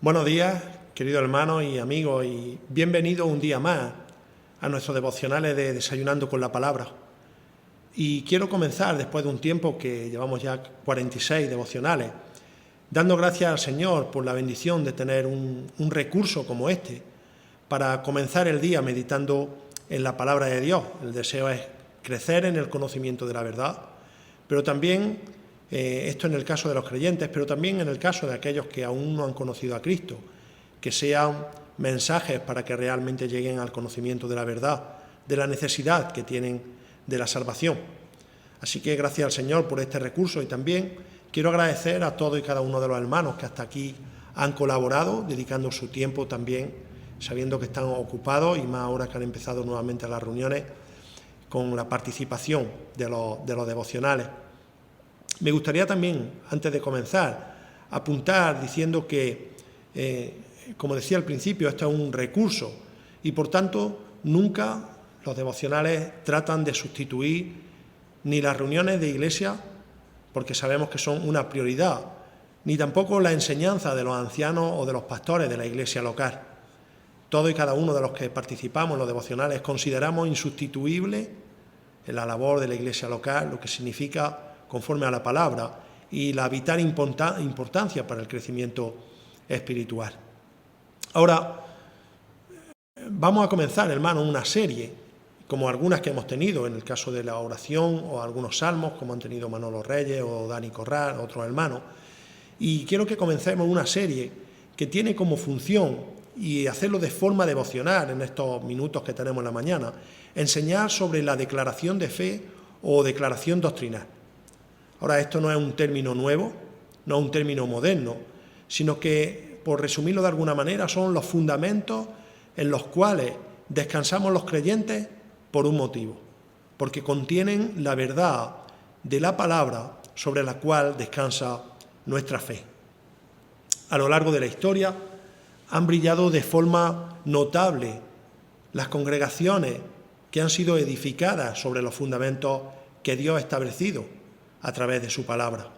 Buenos días, queridos hermanos y amigos, y bienvenidos un día más a nuestros devocionales de Desayunando con la Palabra. Y quiero comenzar, después de un tiempo que llevamos ya 46 devocionales, dando gracias al Señor por la bendición de tener un recurso como este para comenzar el día meditando en la Palabra de Dios. El deseo es crecer en el conocimiento de la verdad, pero también esto en el caso de los creyentes, pero también en el caso de aquellos que aún no han conocido a Cristo, que sean mensajes para que realmente lleguen al conocimiento de la verdad, de la necesidad que tienen de la salvación. Así que gracias al Señor por este recurso, y también quiero agradecer a todos y cada uno de los hermanos que hasta aquí han colaborado, dedicando su tiempo también, sabiendo que están ocupados, y más ahora que han empezado nuevamente las reuniones, con la participación de los devocionales. Me gustaría también, antes de comenzar, apuntar diciendo que, como decía al principio, esto es un recurso y, por tanto, nunca los devocionales tratan de sustituir ni las reuniones de iglesia, porque sabemos que son una prioridad, ni tampoco la enseñanza de los ancianos o de los pastores de la iglesia local. Todos y cada uno de los que participamos en los devocionales consideramos insustituible en la labor de la iglesia local, lo que significa conforme a la palabra, y la vital importancia para el crecimiento espiritual. Ahora, vamos a comenzar, hermano, una serie, como algunas que hemos tenido en el caso de la oración, o algunos salmos, como han tenido Manolo Reyes o Dani Corral, otros hermanos, y quiero que comencemos una serie que tiene como función, y hacerlo de forma devocional en estos minutos que tenemos en la mañana, enseñar sobre la declaración de fe o declaración doctrinal. Ahora, esto no es un término nuevo, no es un término moderno, sino que, por resumirlo de alguna manera, son los fundamentos en los cuales descansamos los creyentes por un motivo, porque contienen la verdad de la palabra sobre la cual descansa nuestra fe. A lo largo de la historia han brillado de forma notable las congregaciones que han sido edificadas sobre los fundamentos que Dios ha establecido a través de su palabra.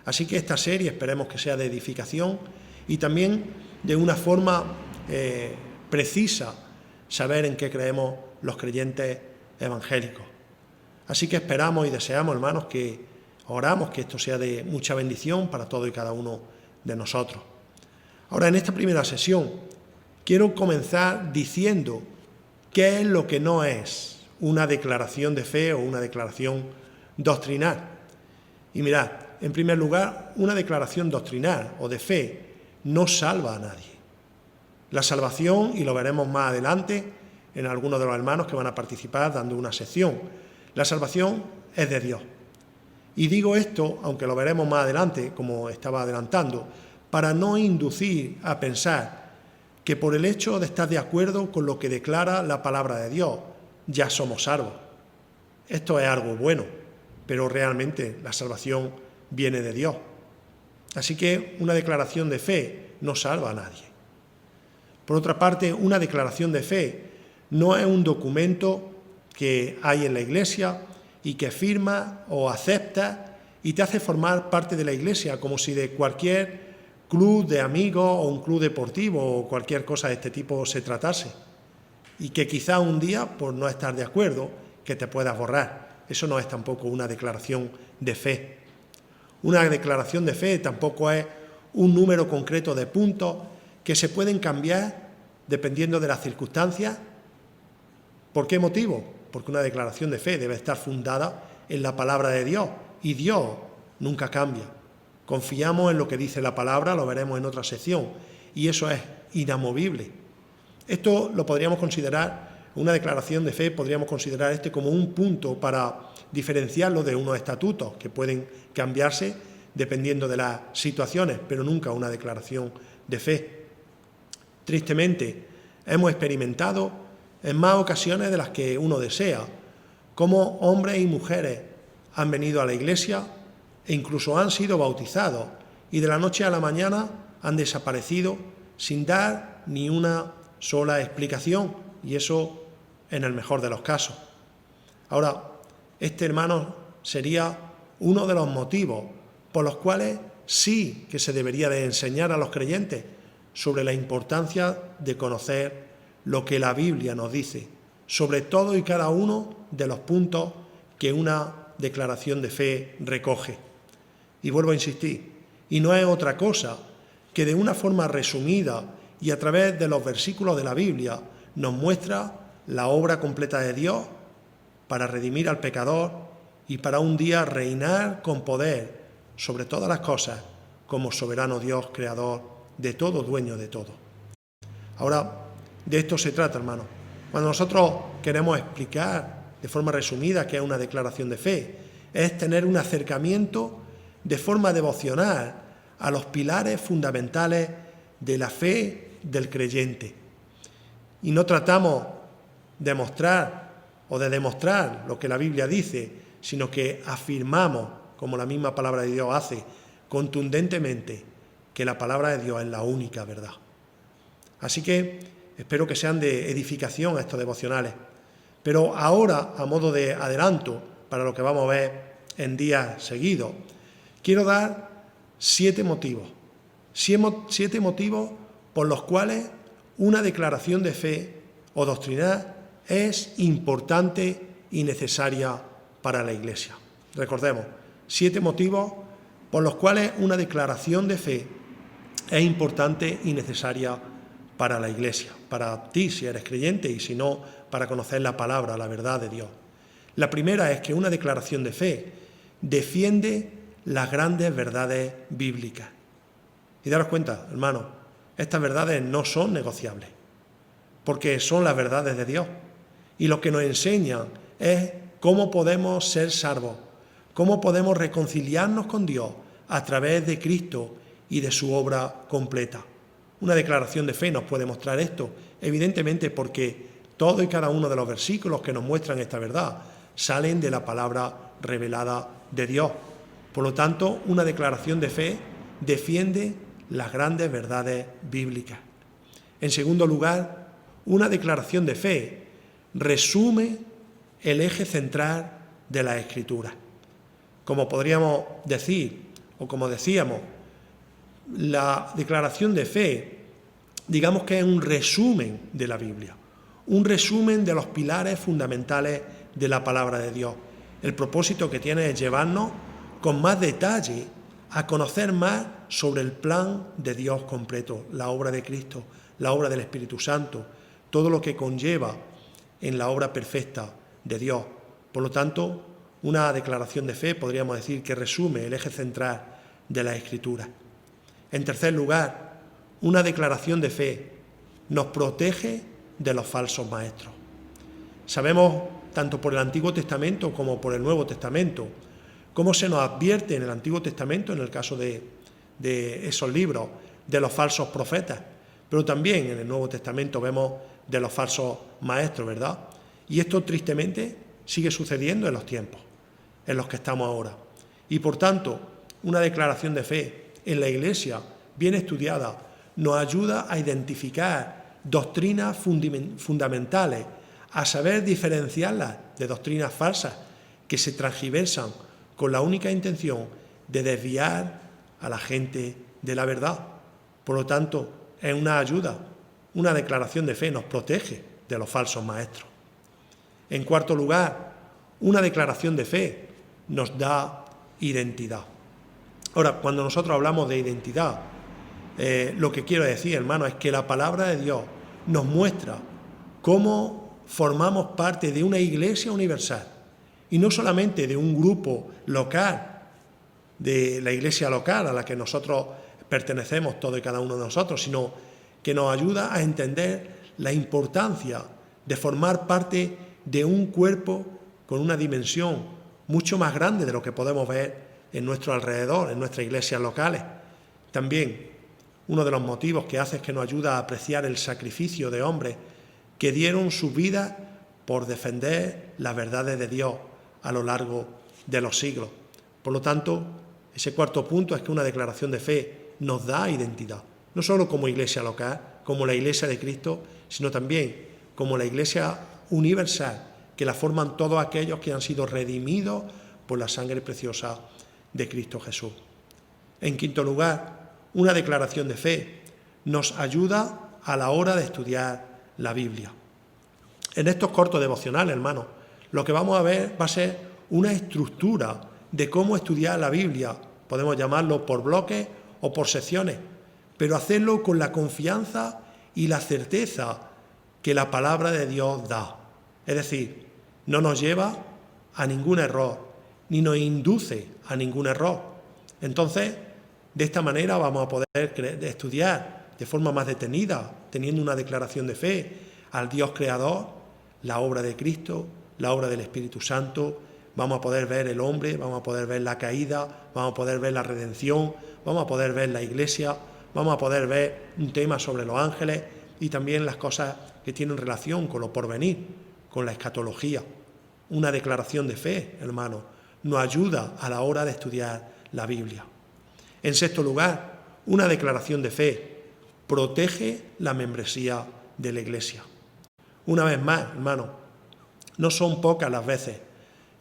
Así que esta serie esperemos que sea de edificación y también de una forma precisa saber en qué creemos los creyentes evangélicos. Así que esperamos y deseamos, hermanos, que oramos que esto sea de mucha bendición para todos y cada uno de nosotros. Ahora, en esta primera sesión, quiero comenzar diciendo qué es lo que no es una declaración de fe o una declaración doctrinal. Y mirad, en primer lugar, una declaración doctrinal o de fe no salva a nadie. La salvación, y lo veremos más adelante en algunos de los hermanos que van a participar dando una sección, la salvación es de Dios. Y digo esto, aunque lo veremos más adelante, como estaba adelantando, para no inducir a pensar que por el hecho de estar de acuerdo con lo que declara la palabra de Dios, ya somos salvos. Esto es algo bueno, pero realmente la salvación viene de Dios. Así que una declaración de fe no salva a nadie. Por otra parte, una declaración de fe no es un documento que hay en la iglesia y que firma o acepta y te hace formar parte de la iglesia, como si de cualquier club de amigos o un club deportivo o cualquier cosa de este tipo se tratase. Y que quizá un día, por no estar de acuerdo, que te puedas borrar. Eso no es tampoco una declaración de fe. Una declaración de fe tampoco es un número concreto de puntos que se pueden cambiar dependiendo de las circunstancias. ¿Por qué motivo? Porque una declaración de fe debe estar fundada en la palabra de Dios, y Dios nunca cambia. Confiamos en lo que dice la palabra, lo veremos en otra sección, y eso es inamovible. Esto lo podríamos considerar, una declaración de fe, podríamos considerar este como un punto para diferenciarlo de unos estatutos que pueden cambiarse dependiendo de las situaciones, pero nunca una declaración de fe. Tristemente, hemos experimentado en más ocasiones de las que uno desea cómo hombres y mujeres han venido a la iglesia e incluso han sido bautizados y de la noche a la mañana han desaparecido sin dar ni una sola explicación, y eso en el mejor de los casos. Ahora, este, hermano, sería uno de los motivos por los cuales sí que se debería de enseñar a los creyentes sobre la importancia de conocer lo que la Biblia nos dice sobre todo y cada uno de los puntos que una declaración de fe recoge. Y vuelvo a insistir, y no es otra cosa que de una forma resumida y a través de los versículos de la Biblia nos muestra la obra completa de Dios para redimir al pecador y para un día reinar con poder sobre todas las cosas como soberano Dios, creador de todo, dueño de todo. Ahora, de esto se trata, hermano. Cuando nosotros queremos explicar de forma resumida qué es una declaración de fe, es tener un acercamiento de forma devocional a los pilares fundamentales de la fe del creyente. Y no tratamos de mostrar o de demostrar lo que la Biblia dice, sino que afirmamos, como la misma palabra de Dios hace, contundentemente, que la palabra de Dios es la única verdad. Así que espero que sean de edificación estos devocionales. Pero ahora, a modo de adelanto, para lo que vamos a ver en días seguidos, quiero dar 7 motivos. 7 motivos por los cuales una declaración de fe o doctrinal es importante y necesaria para la Iglesia. Recordemos, 7 motivos por los cuales una declaración de fe es importante y necesaria para la Iglesia, para ti si eres creyente y si no, para conocer la palabra, la verdad de Dios. La primera es que una declaración de fe defiende las grandes verdades bíblicas. Y daros cuenta, hermanos, estas verdades no son negociables, porque son las verdades de Dios. Y lo que nos enseñan es cómo podemos ser salvos, cómo podemos reconciliarnos con Dios a través de Cristo y de su obra completa. Una declaración de fe nos puede mostrar esto, evidentemente porque todo y cada uno de los versículos que nos muestran esta verdad salen de la palabra revelada de Dios. Por lo tanto, una declaración de fe defiende las grandes verdades bíblicas. En segundo lugar, una declaración de fe resume el eje central de la Escritura. Como podríamos decir, o como decíamos, la declaración de fe, digamos que es un resumen de la Biblia, un resumen de los pilares fundamentales de la palabra de Dios. El propósito que tiene es llevarnos con más detalle a conocer más sobre el plan de Dios completo, la obra de Cristo, la obra del Espíritu Santo, todo lo que conlleva en la obra perfecta de Dios. Por lo tanto, una declaración de fe podríamos decir que resume el eje central de la Escritura. En tercer lugar, una declaración de fe nos protege de los falsos maestros. Sabemos, tanto por el Antiguo Testamento como por el Nuevo Testamento, cómo se nos advierte en el Antiguo Testamento, en el caso de esos libros, de los falsos profetas, pero también en el Nuevo Testamento vemos de los falsos maestros, ¿verdad? Y esto tristemente sigue sucediendo en los tiempos en los que estamos ahora. Y por tanto, una declaración de fe en la Iglesia, bien estudiada, nos ayuda a identificar doctrinas fundamentales, a saber diferenciarlas de doctrinas falsas que se transgiversan con la única intención de desviar a la gente de la verdad. Por lo tanto, es una ayuda, una declaración de fe nos protege de los falsos maestros. En cuarto lugar, una declaración de fe nos da identidad. Ahora, cuando nosotros hablamos de identidad, lo que quiero decir, hermano, es que la palabra de Dios nos muestra cómo formamos parte de una iglesia universal y no solamente de un grupo local, de la iglesia local a la que nosotros pertenecemos, todos y cada uno de nosotros, sino que nos ayuda a entender la importancia de formar parte de un cuerpo con una dimensión mucho más grande de lo que podemos ver en nuestro alrededor, en nuestras iglesias locales. También uno de los motivos que hace es que nos ayuda a apreciar el sacrificio de hombres que dieron su vida por defender las verdades de Dios a lo largo de los siglos. Por lo tanto, ese cuarto punto es que una declaración de fe nos da identidad, no solo como iglesia local, como la iglesia de Cristo, sino también como la iglesia universal, que la forman todos aquellos que han sido redimidos por la sangre preciosa de Cristo Jesús. En quinto lugar, una declaración de fe nos ayuda a la hora de estudiar la Biblia. En estos cortos devocionales, hermanos, lo que vamos a ver va a ser una estructura de cómo estudiar la Biblia. Podemos llamarlo por bloques o por secciones, pero hacerlo con la confianza y la certeza que la palabra de Dios da. Es decir, no nos lleva a ningún error, ni nos induce a ningún error. Entonces, de esta manera vamos a poder estudiar de forma más detenida, teniendo una declaración de fe al Dios creador, la obra de Cristo, la obra del Espíritu Santo. Vamos a poder ver el hombre, vamos a poder ver la caída, vamos a poder ver la redención, vamos a poder ver la iglesia, vamos a poder ver un tema sobre los ángeles y también las cosas que tienen relación con lo porvenir, con la escatología. Una declaración de fe, hermano, nos ayuda a la hora de estudiar la Biblia. En sexto lugar, una declaración de fe protege la membresía de la iglesia. Una vez más, hermano, no son pocas las veces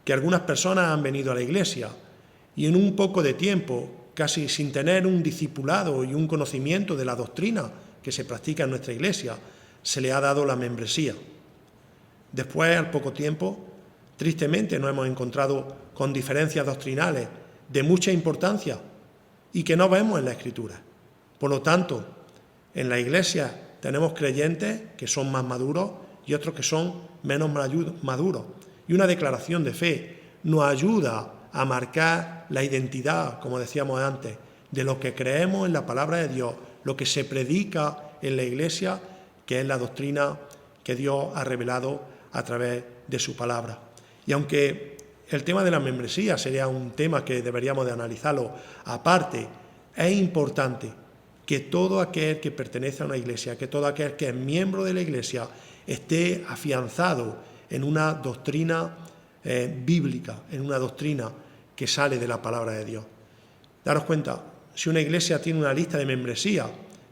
que algunas personas han venido a la iglesia y en un poco de tiempo, casi sin tener un discipulado y un conocimiento de la doctrina que se practica en nuestra iglesia, se le ha dado la membresía. Después, al poco tiempo, tristemente nos hemos encontrado con diferencias doctrinales de mucha importancia y que no vemos en la Escritura. Por lo tanto, en la iglesia tenemos creyentes que son más maduros y otros que son menos maduros. Y una declaración de fe nos ayuda a marcar la identidad, como decíamos antes, de lo que creemos en la palabra de Dios, lo que se predica en la iglesia, que es la doctrina que Dios ha revelado a través de su palabra. Y aunque el tema de la membresía sería un tema que deberíamos de analizarlo aparte, es importante que todo aquel que pertenece a una iglesia, que todo aquel que es miembro de la iglesia, esté afianzado en una doctrina bíblica, en una doctrina que sale de la palabra de Dios. Daros cuenta, si una iglesia tiene una lista de membresía,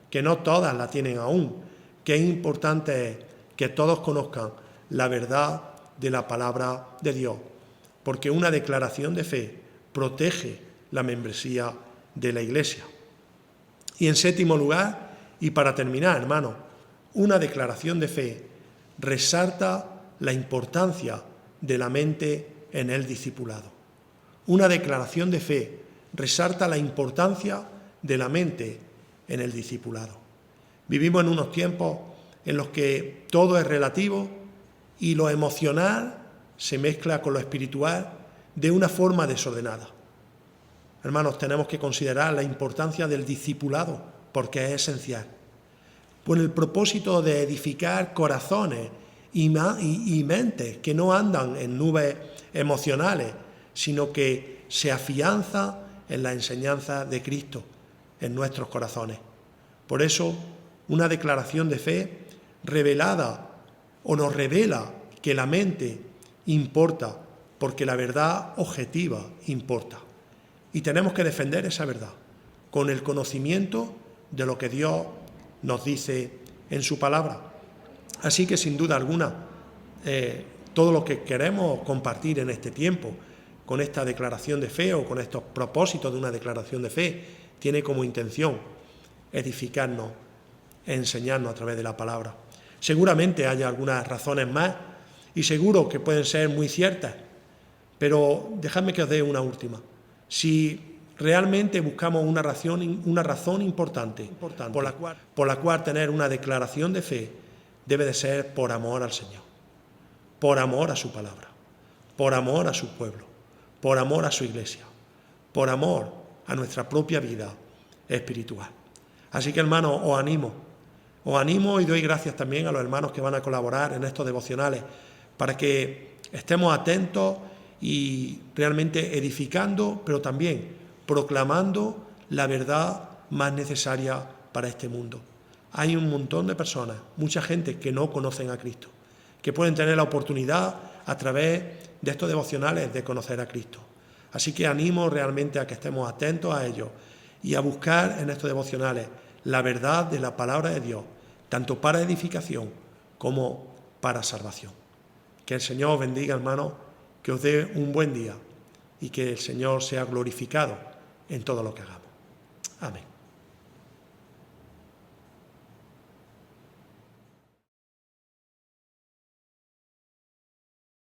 que no todas la tienen aún, que es importante que todos conozcan la verdad de la palabra de Dios, porque una declaración de fe protege la membresía de la iglesia. Y en séptimo lugar, y para terminar, hermano, una declaración de fe resalta la importancia de la mente en el discipulado. Una declaración de fe resalta la importancia de la mente en el discipulado. Vivimos en unos tiempos en los que todo es relativo y lo emocional se mezcla con lo espiritual de una forma desordenada. Hermanos, tenemos que considerar la importancia del discipulado porque es esencial, con el propósito de edificar corazones y mentes que no andan en nubes emocionales, sino que se afianza en la enseñanza de Cristo en nuestros corazones. Por eso, una declaración de fe revelada o nos revela que la mente importa, porque la verdad objetiva importa. Y tenemos que defender esa verdad con el conocimiento de lo que Dios nos dice en su palabra. Así que, sin duda alguna, todo lo que queremos compartir en este tiempo con esta declaración de fe o con estos propósitos de una declaración de fe tiene como intención edificarnos, enseñarnos a través de la palabra. Seguramente haya algunas razones más y seguro que pueden ser muy ciertas, pero dejadme que os dé una última. Si realmente buscamos una razón importante por la cual tener una declaración de fe, debe de ser por amor al Señor, por amor a su palabra, por amor a su pueblo, por amor a su iglesia, por amor a nuestra propia vida espiritual. Así que, hermanos, os animo y doy gracias también a los hermanos que van a colaborar en estos devocionales para que estemos atentos y realmente edificando, pero también proclamando la verdad más necesaria para este mundo. Hay un montón de personas, mucha gente que no conocen a Cristo, que pueden tener la oportunidad a través de estos devocionales de conocer a Cristo. Así que animo realmente a que estemos atentos a ellos y a buscar en estos devocionales la verdad de la palabra de Dios, tanto para edificación como para salvación. Que el Señor os bendiga, hermanos, que os dé un buen día y que el Señor sea glorificado en todo lo que hagamos. Amén.